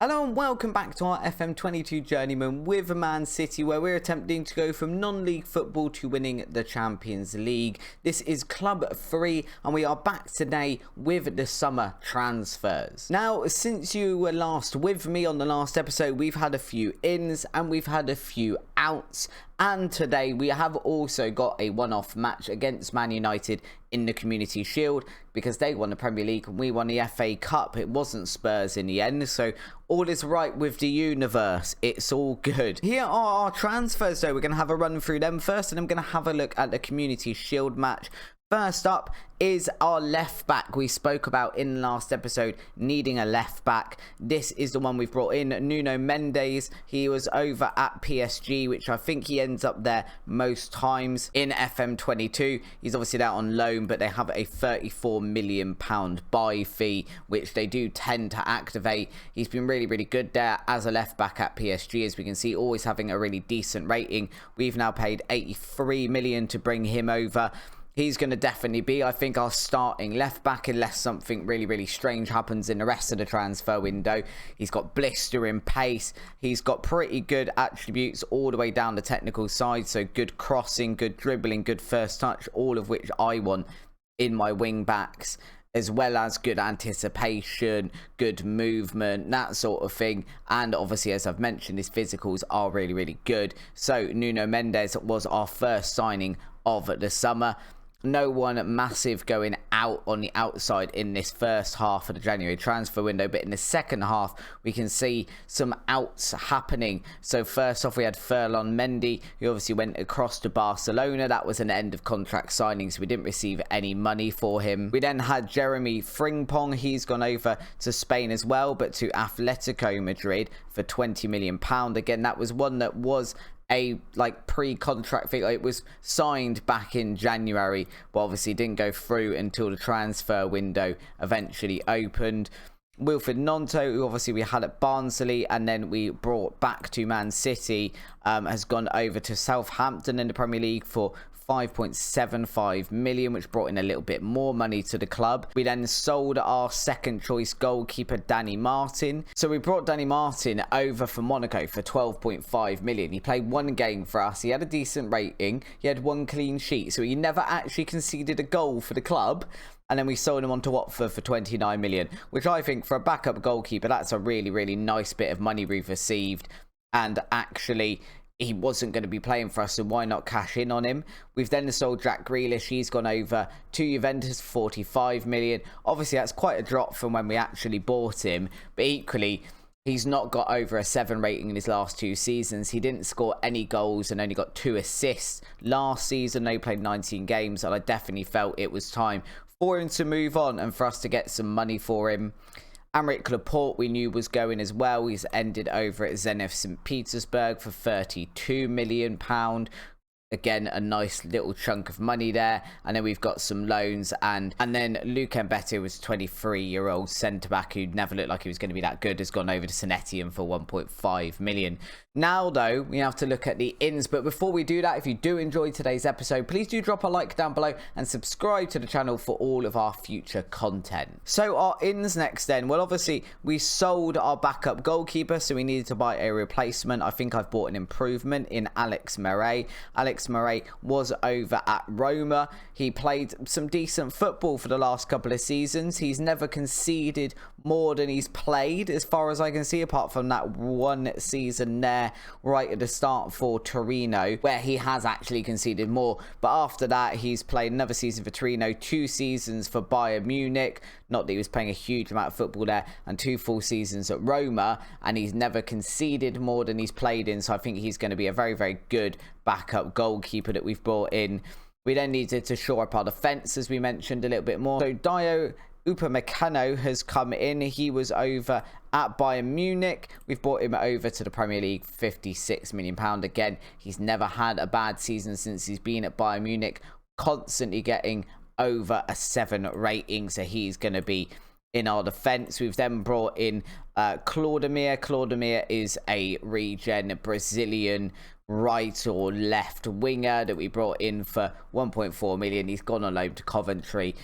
Hello and welcome back to our Fm22 Journeyman with Man City, where we're attempting to go from non-league football to winning the Champions League. This is Club 3 and we are back today with the summer transfers. Now, since you were last with me on the last episode, we've had a few ins and we've had a few outs. And today we have also got a one-off match against Man United in the Community Shield because they won the Premier League and we won the FA Cup. It wasn't Spurs in the end, so all is right with the universe. It's all good. Here are our transfers though. We're going to have a run through them first and I'm going to have a look at the Community Shield match. First up is our left back. We spoke about in the last episode needing a left back. This is the one we've brought in, Nuno Mendes. He was over at PSG, which I think he ends up there most times in FM22. He's obviously out on loan, but they have a £34 million buy fee, which they do tend to activate. He's been really good there as a left back at PSG, as we can see, always having a really decent rating. We've now paid £83 million to bring him over. He's going to definitely be, I think, our starting left back unless something really strange happens in the rest of the transfer window. He's got blistering pace. He's got pretty good attributes all the way down the technical side. So good crossing, good dribbling, good first touch, all of which I want in my wing backs, as well as good anticipation, good movement, that sort of thing. And obviously, as I've mentioned, his physicals are really good. So Nuno Mendes was our first signing of the summer. No one massive going out on the outside in this first half of the January transfer window, but in the second half we can see some outs happening. So first off, we had Ferland Mendy, who obviously went across to Barcelona. That was an end of contract signing, so we didn't receive any money for him. We then had Jeremy Frimpong. He's gone over to Spain as well, but to Atletico Madrid for £20 million. Again, that was one that was a pre-contract thing. It was signed back in January, but obviously didn't go through until the transfer window eventually opened. Wilfred Gnonto, who obviously we had at Barnsley and then we brought back to Man City, has gone over to Southampton in the Premier League for £5.75 million, which brought in a little bit more money to the club. We then sold our second choice goalkeeper, Danny Martin. So we brought Danny Martin over from Monaco for £12.5 million. He played one game for us. He had a decent rating. He had one clean sheet. So he never actually conceded a goal for the club. And then we sold him on to Watford for £29 million, which I think for a backup goalkeeper, that's a really nice bit of money we've received. And actually, he wasn't going to be playing for us, so why not cash in on him? We've then sold Jack Grealish. He's gone over to Juventus for £45 million. Obviously, that's quite a drop from when we actually bought him, but equally, he's not got over a 7 rating in his last 2 seasons. He didn't score any goals and only got 2 assists last season. They played 19 games, and I definitely felt it was time for him to move on and for us to get some money for him. Aymeric Laporte we knew was going as well. He's ended over at Zenit St. Petersburg for £32 million. Again, a nice little chunk of money there. And then we've got some loans. And then Luik Mbete was a 23-year-old centre-back who never looked like he was going to be that good, has gone over to St. Etienne for £1.5 million. Now, though, we have to look at the ins. But before we do that, if you do enjoy today's episode, please do drop a like down below and subscribe to the channel for all of our future content. So our ins next then. Well, obviously, we sold our backup goalkeeper, so we needed to buy a replacement. I think I've bought an improvement in Alex Meret. Alex Meret was over at Roma. He played some decent football for the last couple of seasons. He's never conceded more than he's played, as far as I can see, apart from that one season there right at the start for Torino, where he has actually conceded more. But after that, he's played another season for Torino, 2 seasons for Bayern Munich, not that he was playing a huge amount of football there, and 2 full seasons at Roma, and he's never conceded more than he's played in. So I think he's going to be a very good backup goalkeeper that we've brought in. We then needed to shore up our defence, as we mentioned a little bit more. So Dio Upamecano has come in. He was over at Bayern Munich. We've brought him over to the Premier League for £56 million. Again, he's never had a bad season since he's been at Bayern Munich, constantly getting over a 7 rating, so he's going to be in our defence. We've then brought in Claudemir. Claudemir is a regen Brazilian right or left winger that we brought in for £1.4 million. He's gone on loan to Coventry.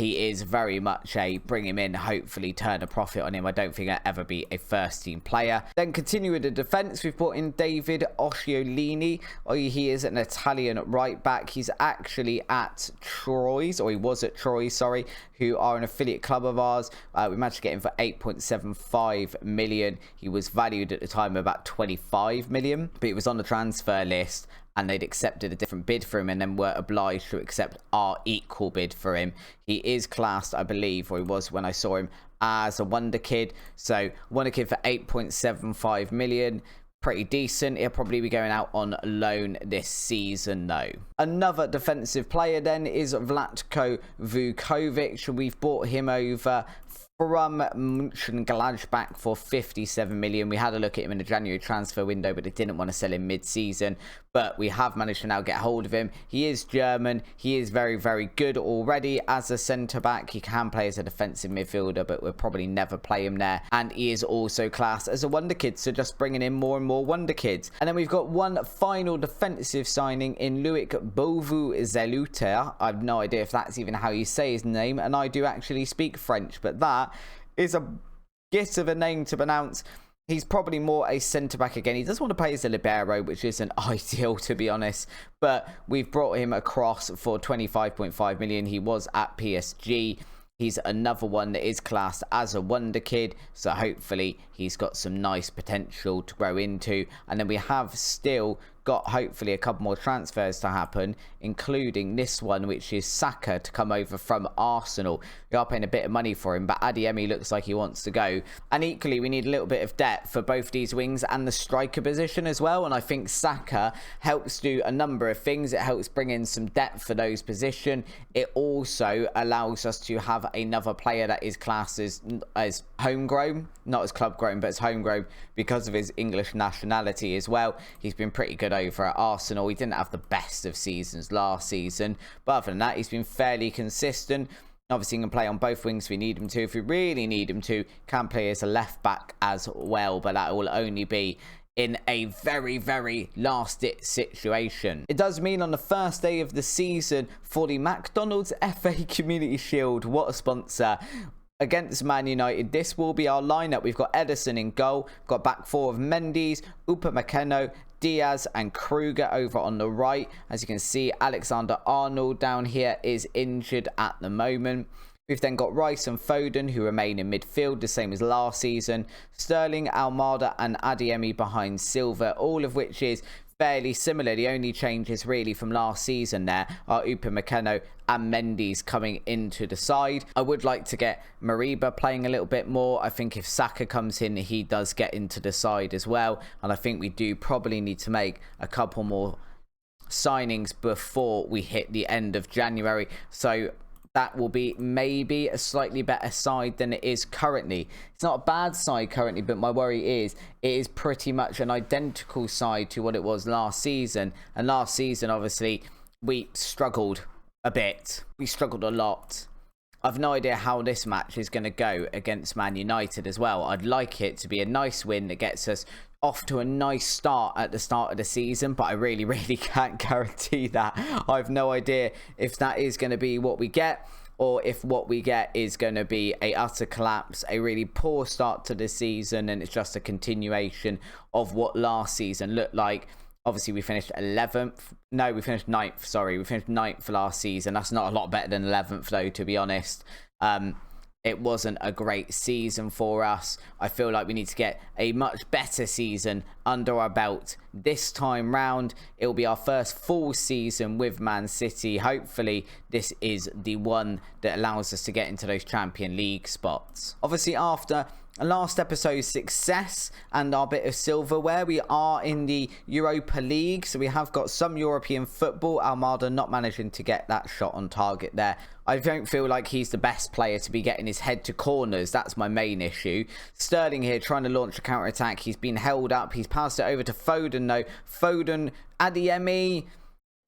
he is very much a bring him in, hopefully turn a profit on him. I don't think he'll ever be a first team player. Then continue with the defence, we've brought in David Osciolini. He is an Italian right back. He's actually at Troyes, or he was at Troyes, sorry, who are an affiliate club of ours. We managed to get him for 8.75 million. He was valued at the time of about 25 million, but he was on the transfer list and they'd accepted a different bid for him and then were obliged to accept our equal bid for him. He is classed, I believe, or he was when I saw him, as a wonder kid. So wonder kid for 8.75 million. Pretty decent. He'll probably be going out on loan this season though. Another defensive player then is Vladko Vukovic. We've bought him over from Mönchengladbach for 57 million. We had a look at him in the January transfer window, but they didn't want to sell him mid-season. But we have managed to now get hold of him. He is German. He is very, very good already as a centre-back. He can play as a defensive midfielder, but we'll probably never play him there. And he is also classed as a wonder kid, so just bringing in more and more wonder kids. And then we've got one final defensive signing in Luik Beauvue Zelute. I have no idea if that's even how you say his name, and I do actually speak French, but that is a git of a name to pronounce. He's probably more a centre-back again. He does want to play as a libero, which isn't ideal, to be honest. But we've brought him across for 25.5 million. He was at PSG. He's another one that is classed as a wonder kid. So hopefully he's got some nice potential to grow into. And then we have still got hopefully a couple more transfers to happen, including this one, which is Saka to come over from Arsenal. We are paying a bit of money for him, but Adeyemi looks like he wants to go. And equally, we need a little bit of depth for both these wings and the striker position as well. And I think Saka helps do a number of things. It helps bring in some depth for those positions. It also allows us to have another player that is classed as homegrown, not as club grown, but as homegrown because of his English nationality as well. He's been pretty good over at Arsenal. He didn't have the best of seasons last season, but other than that, he's been fairly consistent. Obviously, he can play on both wings if we need him to. If we really need him to, can play as a left back as well, but that will only be in a very, very last-ditch situation. It does mean on the first day of the season for the McDonald's FA Community Shield, what a sponsor, against Man United, this will be our lineup. We've got Ederson in goal. We've got back four of Mendes, Upamecano, Diaz and Kruger over on the right. As you can see, Alexander-Arnold down here is injured at the moment. We've then got Rice and Foden, who remain in midfield, the same as last season. Sterling, Almada and Adeyemi behind Silva, all of which is fairly similar. The only changes really from last season there are Upamecano and Mendes coming into the side. I would like to get Mariba playing a little bit more. I think if Saka comes in, he does get into the side as well. And I think we do probably need to make a couple more signings before we hit the end of January. So that will be maybe a slightly better side than it is currently. It's not a bad side currently, but my worry is it is pretty much an identical side to what it was last season. And last season, obviously, we struggled a bit. We struggled a lot. I've no idea how this match is going to go against Man United as well. I'd like it to be a nice win that gets us off to a nice start at the start of the season, but I really, really can't guarantee that. I have no idea if that is going to be what we get, or if what we get is going to be a utter collapse, a really poor start to the season, and it's just a continuation of what last season looked like. Obviously, we finished 11th. No, we finished 9th. Sorry, we finished 9th for last season. That's not a lot better than 11th, though, to be honest. It wasn't a great season for us. I feel like we need to get a much better season under our belt this time round. It will be our first full season with Man City. Hopefully, this is the one that allows us to get into those Champions League spots. Obviously, after last episode's success and our bit of silverware, we are in the Europa League, so we have got some European football. Almada not managing to get that shot on target there. I don't feel like he's the best player to be getting his head to corners. That's my main issue. Sterling here trying to launch a counter-attack. He's been held up. He's passed it over to Foden though. Foden, Adeyemi.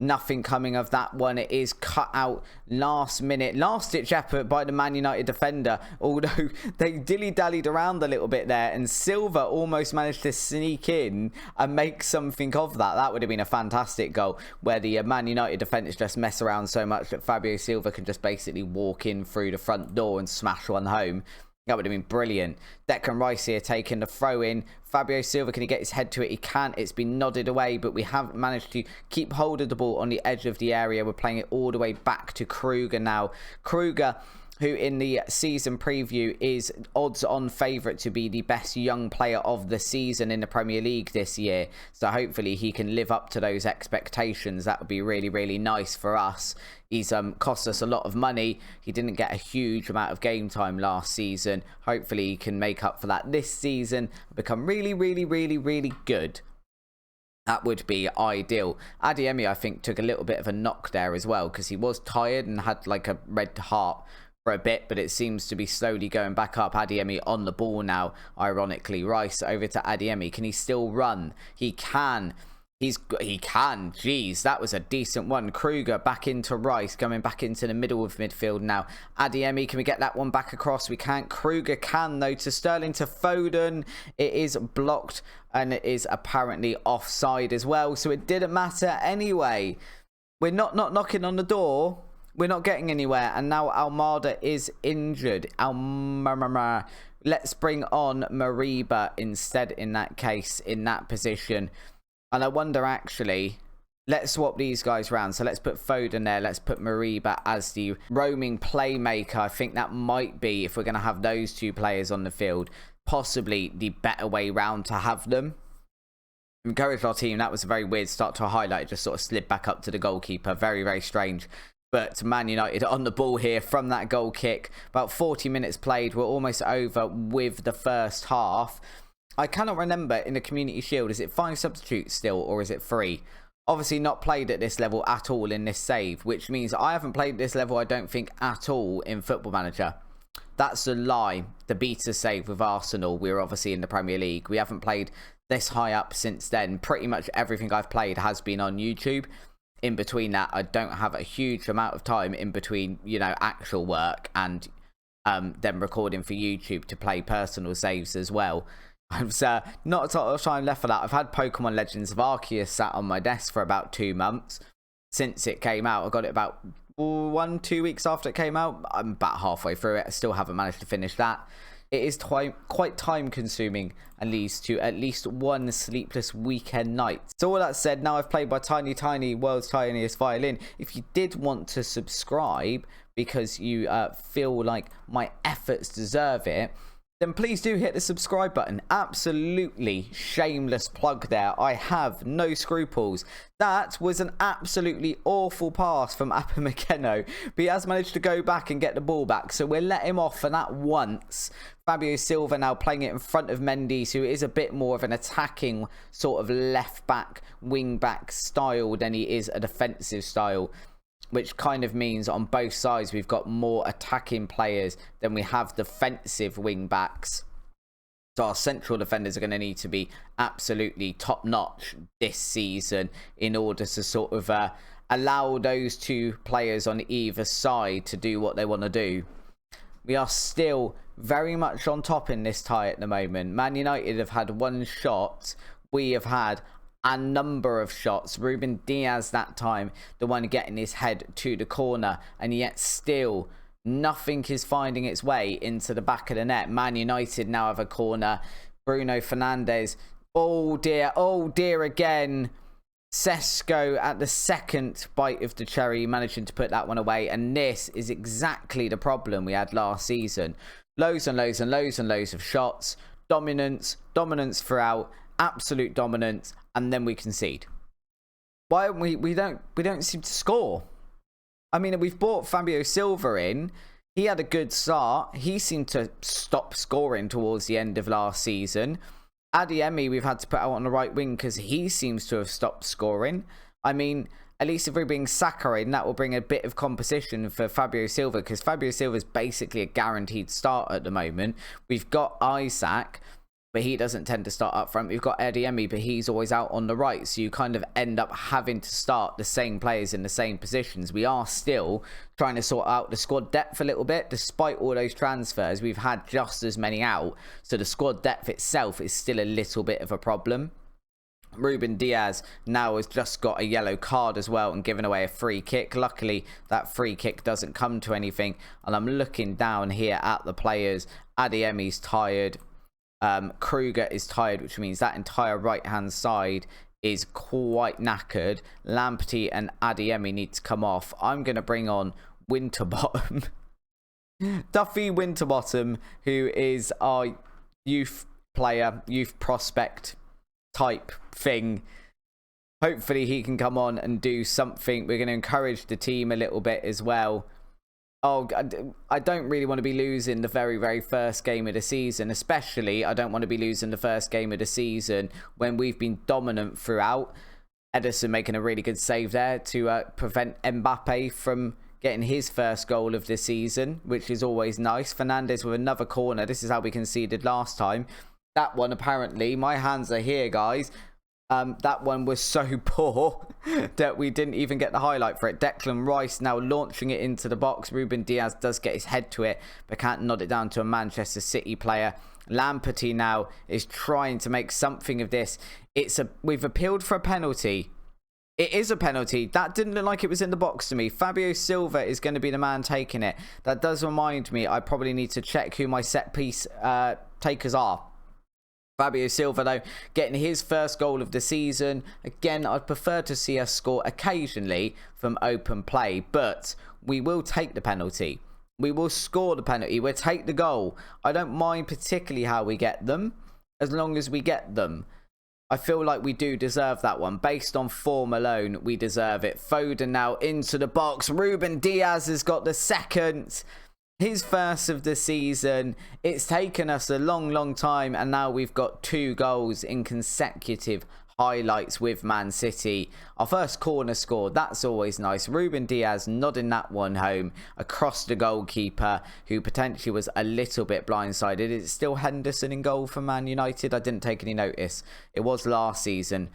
Nothing coming of that one. It is cut out last minute, last ditch effort by the Man United defender, although they dilly-dallied around a little bit there, and Silva almost managed to sneak in and make something of that. That would have been a fantastic goal, where the Man United defenders just mess around so much that Fabio Silva can just basically walk in through the front door and smash one home. That would have been brilliant. Declan Rice here taking the throw in. Fabio Silva, can he get his head to it? He can. It's been nodded away, but we have managed to keep hold of the ball on the edge of the area. We're playing it all the way back to Kruger now. Kruger, who in the season preview is odds-on favourite to be the best young player of the season in the Premier League this year. So hopefully he can live up to those expectations. That would be really, really nice for us. He's cost us a lot of money. He didn't get a huge amount of game time last season. Hopefully he can make up for that this season, become really, really, really, really good. That would be ideal. Adeyemi, I think, took a little bit of a knock there as well, because he was tired and had like a red heart for a bit, but it seems to be slowly going back up. Adeyemi on the ball now, ironically. Rice over to Adeyemi. Can he still run? He can. He can. Jeez, that was a decent one. Kruger back into Rice, coming back into the middle of midfield now. Adeyemi, can we get that one back across? We can't. Kruger can, though, to Sterling, to Foden. It is blocked, and it is apparently offside as well, so it didn't matter anyway. We're not knocking on the door. We're not getting anywhere, and now Almada is injured. Let's bring on Mariba instead in that case, in that position. And I wonder, actually, let's swap these guys around. So let's put Foden there. Let's put Mariba as the roaming playmaker. I think that might be, if we're going to have those two players on the field, possibly the better way round to have them. Encouraged our team. That was a very weird start to a highlight. It just sort of slid back up to the goalkeeper. Very, very strange. But Man United on the ball here from that goal kick. About 40 minutes played. We're almost over with the first half. I cannot remember in the Community Shield, is it 5 substitutes still, or is it 3? Obviously not played at this level at all in this save, which means I haven't played this level, I don't think, at all in Football Manager. That's a lie. The beta save with Arsenal, we were obviously in the Premier League. We haven't played this high up since then. Pretty much everything I've played has been on YouTube. In between that, I don't have a huge amount of time in between, you know, actual work and then recording for YouTube to play personal saves as well. I've not a lot of time left for that. I've had Pokemon Legends of Arceus sat on my desk for about 2 months since it came out. I got it about 1-2 weeks after it came out. I'm about halfway through it. I still haven't managed to finish that. It is quite time consuming and leads to at least one sleepless weekend night. So all that said, now I've played by Tiny, world's tiniest violin. If you did want to subscribe because you feel like my efforts deserve it, then please do hit the subscribe button. Absolutely shameless plug there. I have no scruples. That was an absolutely awful pass from Upamecano, but he has managed to go back and get the ball back, so we'll let him off for that once. Fabio Silva now playing it in front of Mendes, who is a bit more of an attacking sort of left back, wing back style than he is a defensive style, which kind of means on both sides we've got more attacking players than we have defensive wing backs. So our central defenders are going to need to be absolutely top notch this season in order to sort of allow those two players on either side to do what they want to do. We are still very much on top in this tie at the moment. Man United have had one shot. We have had a number of shots. Ruben Diaz that time, the one getting his head to the corner, and yet still nothing is finding its way into the back of the net. Man United now have a corner. Bruno Fernandes, oh dear again. Sesko at the second bite of the cherry, managing to put that one away, and this is exactly the problem we had last season. Loads and loads and loads and loads of shots, dominance throughout, absolute dominance, and then we concede. Why we don't seem to score? I mean, we've brought Fabio Silva in. He had a good start. He seemed to stop scoring towards the end of last season. Adeyemi we've had to put out on the right wing because he seems to have stopped scoring. I mean, at least if we're being Saka in, that will bring a bit of composition for Fabio Silva, because Fabio Silva is basically a guaranteed start at the moment. We've got Isaac. but he doesn't tend to start up front. We've got Adeyemi, but he's always out on the right, so you kind of end up having to start the same players in the same positions. We are still trying to sort out the squad depth a little bit. Despite all those transfers, we've had just as many out, so the squad depth itself is still a little bit of a problem. Ruben Diaz now has just got a yellow card as well and given away a free kick. Luckily, that free kick doesn't come to anything, and I'm looking down here at the players. Adeyemi's tired. Kruger is tired, which means that entire right hand side is quite knackered. Lamptey and Adeyemi need to come off. I'm going to bring on Winterbottom. Duffy Winterbottom, who is our youth player, youth prospect type thing. Hopefully he can come on and do something. We're going to encourage the team a little bit as well. Oh, I don't really want to be losing the very first game of the season. Especially, I don't want to be losing the first game of the season when we've been dominant throughout. Ederson making a really good save there to prevent Mbappe from getting his first goal of the season, which is always nice. Fernandes with another corner. This is how we conceded last time. That one, apparently, my hands are here, guys. That one was so poor that we didn't even get the highlight for it. Declan Rice now launching it into the box. Ruben Diaz does get his head to it, but can't nod it down to a Manchester City player. Lamptey now is trying to make something of this. We've appealed for a penalty. It is a penalty. That didn't look like it was in the box to me. Fabio Silva is going to be the man taking it. That does remind me, I probably need to check who my set piece takers are. Fabio Silva, though, getting his first goal of the season. Again, I'd prefer to see us score occasionally from open play, but we will take the penalty. We will score the penalty. We'll take the goal. I don't mind particularly how we get them, as long as we get them. I feel like we do deserve that one. Based on form alone, we deserve it. Foden now into the box. Ruben Diaz has got the second. His first of the season. It's taken us a long time, and now we've got 2 goals in consecutive highlights with Man City. Our first corner scored. That's always nice. Ruben Diaz nodding that one home across the goalkeeper, who potentially was a little bit blindsided. Is it still Henderson in goal for Man United? I didn't take any notice. It was last season.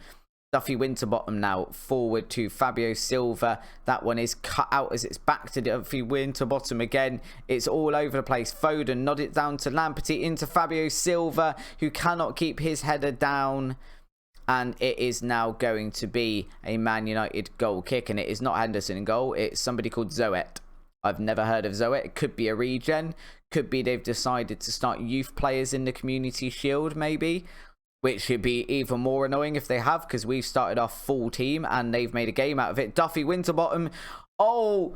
Duffy Winterbottom now forward to Fabio Silva. That one is cut out as it's back to Duffy Winterbottom again. It's all over the place. Foden nod it down to Lamptey into Fabio Silva, who cannot keep his header down. And it is now going to be a Man United goal kick. And it is not Henderson in goal. It's somebody called Zelute. I've never heard of Zelute. It could be a regen. Could be they've decided to start youth players in the Community Shield, maybe. Which should be even more annoying if they have, because we've started our full team and they've made a game out of it. Duffy Winterbottom. Oh,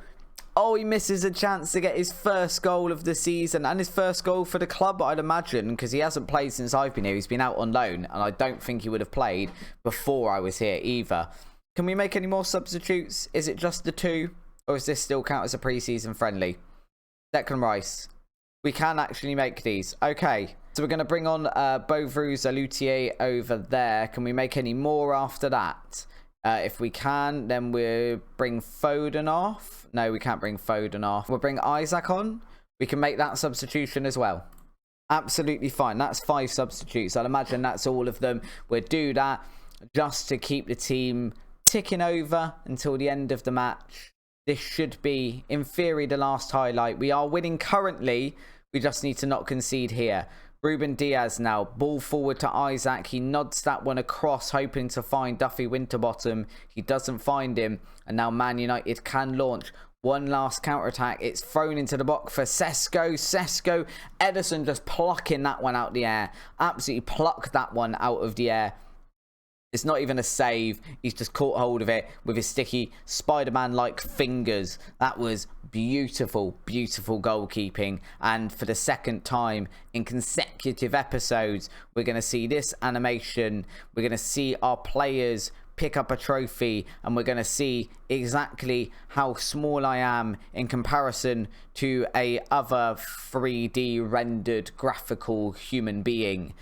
he misses a chance to get his first goal of the season and his first goal for the club, I'd imagine, because he hasn't played since I've been here. He's been out on loan, and I don't think he would have played before I was here either. Can we make any more substitutes? Is it just the 2, or does this still count as a pre-season friendly? Declan Rice. We can actually make these. Okay. So we're going to bring on Beauvue, Zelute over there. Can we make any more after that? If we can, then we'll bring Foden off. No, we can't bring Foden off. We'll bring Isaac on. We can make that substitution as well. Absolutely fine. That's 5 substitutes. I'd imagine that's all of them. We'll do that just to keep the team ticking over until the end of the match. This should be, in theory, the last highlight. We are winning currently. We just need to not concede here. Ruben Diaz now, ball forward to Isaac. He nods that one across, hoping to find Duffy Winterbottom. He doesn't find him, and now Man United can launch one last counter-attack. It's thrown into the box for Sesko. Ederson just plucking that one out the air. Absolutely plucked that one out of the air. It's not even a save. He's just caught hold of it with his sticky Spider-Man-like fingers. That was beautiful goalkeeping. And for the second time in consecutive episodes, we're going to see this animation. We're going to see our players pick up a trophy, and we're going to see exactly how small I am in comparison to a other 3D rendered graphical human being.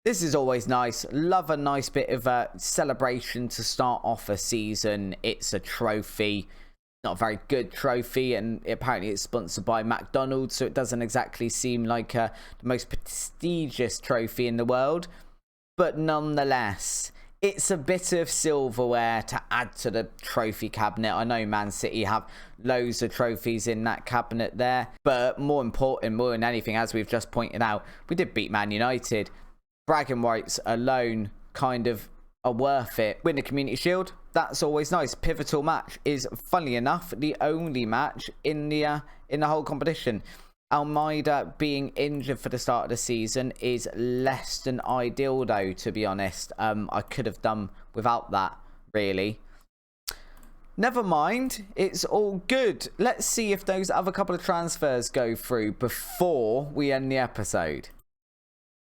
This is always nice. Love a nice bit of a celebration to start off a season. It's a trophy. not a very good trophy, and apparently it's sponsored by McDonald's, so it doesn't exactly seem like the most prestigious trophy in the world. But nonetheless, it's a bit of silverware to add to the trophy cabinet. I know Man City have loads of trophies in that cabinet there, but more important, more than anything, as we've just pointed out, we did beat Man United. Bragging rights alone kind of are worth it. Win the Community Shield, that's always nice. Pivotal match is, funnily enough, the only match in the whole competition. Almeida being injured for the start of the season is less than ideal, though, to be honest. I could have done without that, really. Never mind, it's all good. Let's see if those other couple of transfers go through before we end the episode.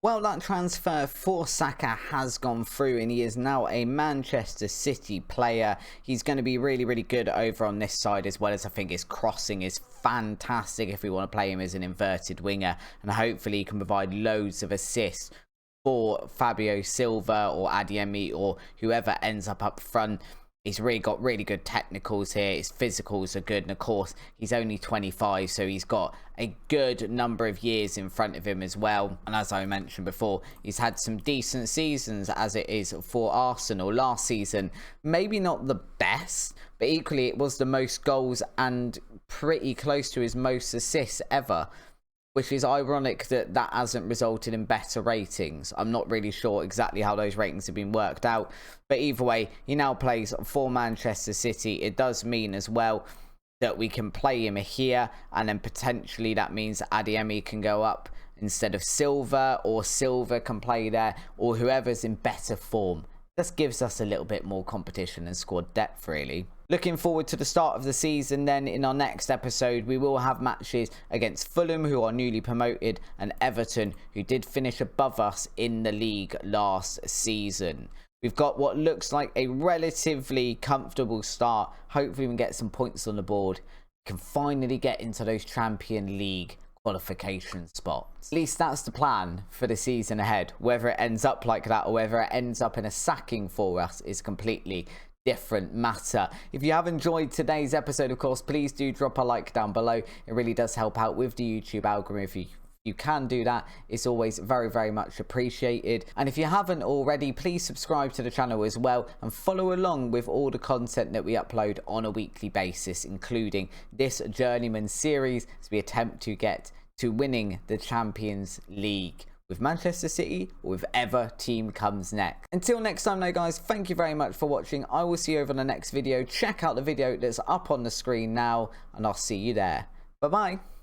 Well, that transfer for Saka has gone through, and he is now a Manchester City player. He's going to be really, really good over on this side, as well as I think his crossing is fantastic if we want to play him as an inverted winger. And hopefully he can provide loads of assists for Fabio Silva or Adeyemi or whoever ends up front. He's really got really good technicals here. His physicals are good. And of course, he's only 25, so he's got a good number of years in front of him as well. And as I mentioned before, he's had some decent seasons as it is for Arsenal. Last season, maybe not the best, but equally it was the most goals and pretty close to his most assists ever. Which is ironic that that hasn't resulted in better ratings. I'm not really sure exactly how those ratings have been worked out. But either way, he now plays for Manchester City. It does mean as well that we can play him here. And then potentially that means Adeyemi can go up instead of Silva. Or Silva can play there. Or whoever's in better form. This gives us a little bit more competition and squad depth, really. Looking forward to the start of the season then. In our next episode, we will have matches against Fulham, who are newly promoted, and Everton, who did finish above us in the league last season. We've got what looks like a relatively comfortable start. Hopefully we can get some points on the board. We can finally get into those Champions League qualification spots. At least that's the plan for the season ahead. Whether it ends up like that or whether it ends up in a sacking for us is completely different matter. If you have enjoyed today's episode, of course, please do drop a like down below. It really does help out with the YouTube algorithm. If you can do that, it's always very, very much appreciated. And if you haven't already, please subscribe to the channel as well and follow along with all the content that we upload on a weekly basis, including this Journeyman series as we attempt to get to winning the Champions League with Manchester City or whichever team comes next. Until next time though, guys, thank you very much for watching. I will see you over in the next video. Check out the video that's up on the screen now, and I'll see you there. Bye bye.